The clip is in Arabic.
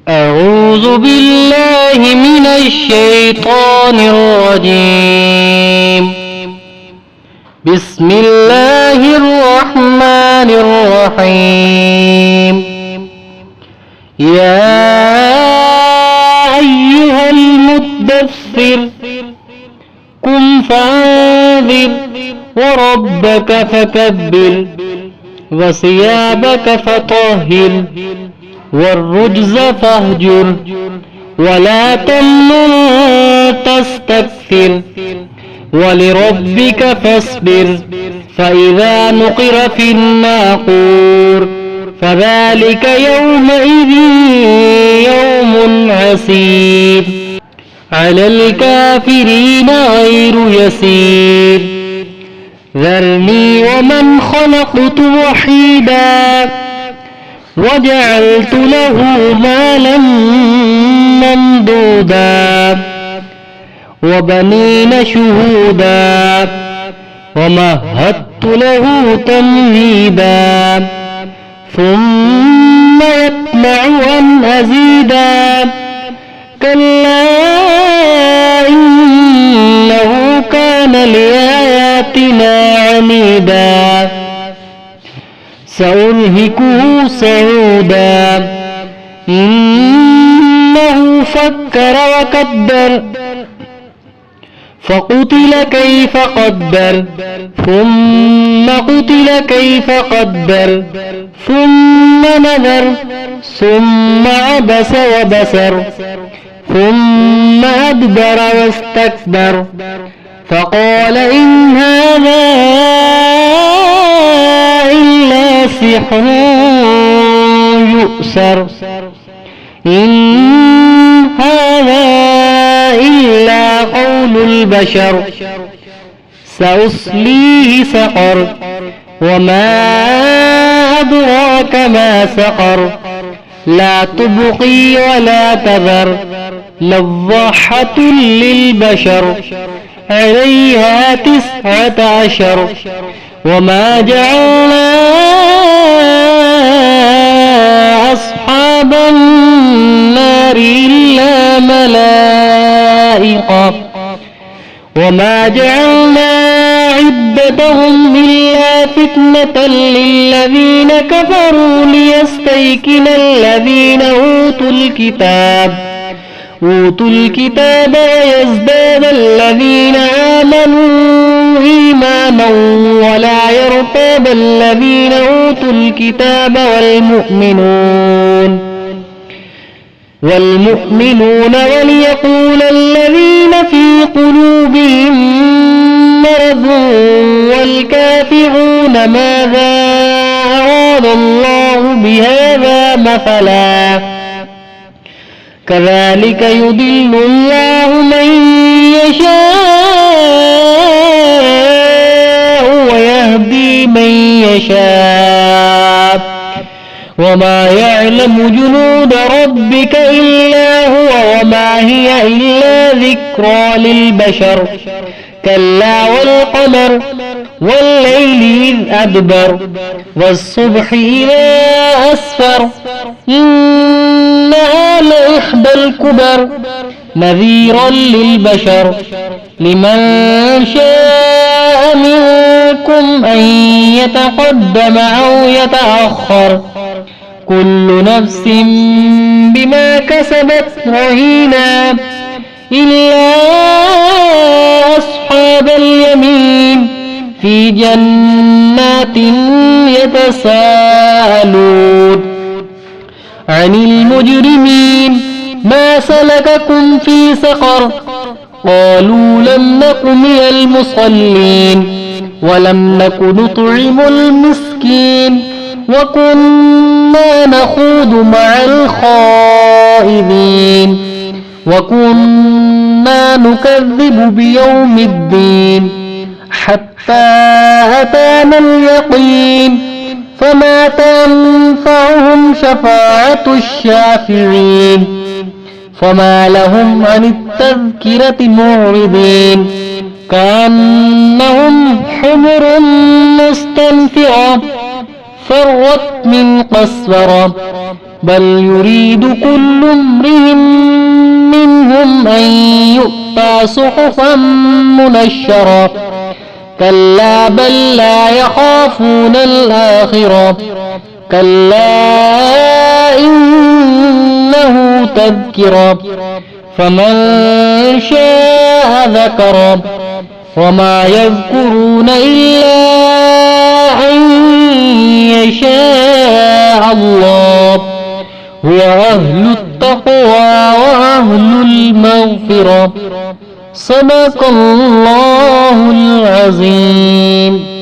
أعوذ بالله من الشيطان الرجيم. بسم الله الرحمن الرحيم. يا أيها المدثر قم فأنذر وربك فكبر وثيابك فطهر والرجز فاهجر ولا تمنن تستكثر ولربك فاصبر فإذا نقر في الناقور فذلك يومئذ يوم عسير على الكافرين غير يسير. ذرني ومن خلقت وحيدا وجعلت له مالا ممدودا وبنين شهودا ومهدت له تمهيدا ثم يطمع أن أزيدا كلا إنه كان لآياتنا عنيدا سأرهقه صعودا إنه فكر وقدر فقتل كيف قدر ثم قتل كيف قدر ثم نظر ثم عبس وبسر ثم أدبر واستكبر فقال إن هذا إلا سحر يؤثر إن هذا إلا قول البشر سأصليه سقر وما أدراك ما سقر لا تبقي ولا تذر لواحة للبشر عليها 19 وما جعلنا أصحاب النار إلا ملائكة وما جعلنا عدتهم إلا فتنة للذين كفروا ليستيقن الذين أوتوا الكتاب ويزداد الذين آمنوا إيمانا ولا يرتاب الذين أوتوا الكتاب والمؤمنون وليقول الذين في قلوبهم مرض والكافرون ماذا أراد الله بهذا مثلا كذلك يضل الله من يشاء ويهدي من يشاء وما يعلم جنود ربك إلا هو وما هي إلا ذكرى للبشر كلا والقمر والليل إذ أدبر والصبح إذا أسفر إنها لإحدى الكبر نذيرا للبشر لمن شاء منكم أن يتقدم أو يتأخر كل نفس بما كسبت رهينة إلا أصحاب اليمين في جنات يتساءلون عن المجرمين ما سلككم في سقر قالوا لم نك من المصلين ولم نك نطعم المسكين وكنا نخوض مع الخائضين وكنا نكذب بيوم الدين حتى أتانا اليقين فما تنفعهم شفاعة الشافعين فما لهم عن التذكرة معرضين كأنهم حمر مستنفرة فرت من قسورة بل يريد كل امرئ منهم أن يؤتى صحفا منشرة كلا بل لا يخافون الآخرة كلا إنه تذكرة فمن شاء ذكره وما يذكرون إلا أن يشاء الله هو أهل التقوى وأهل المغفرة صدق الله العظيم.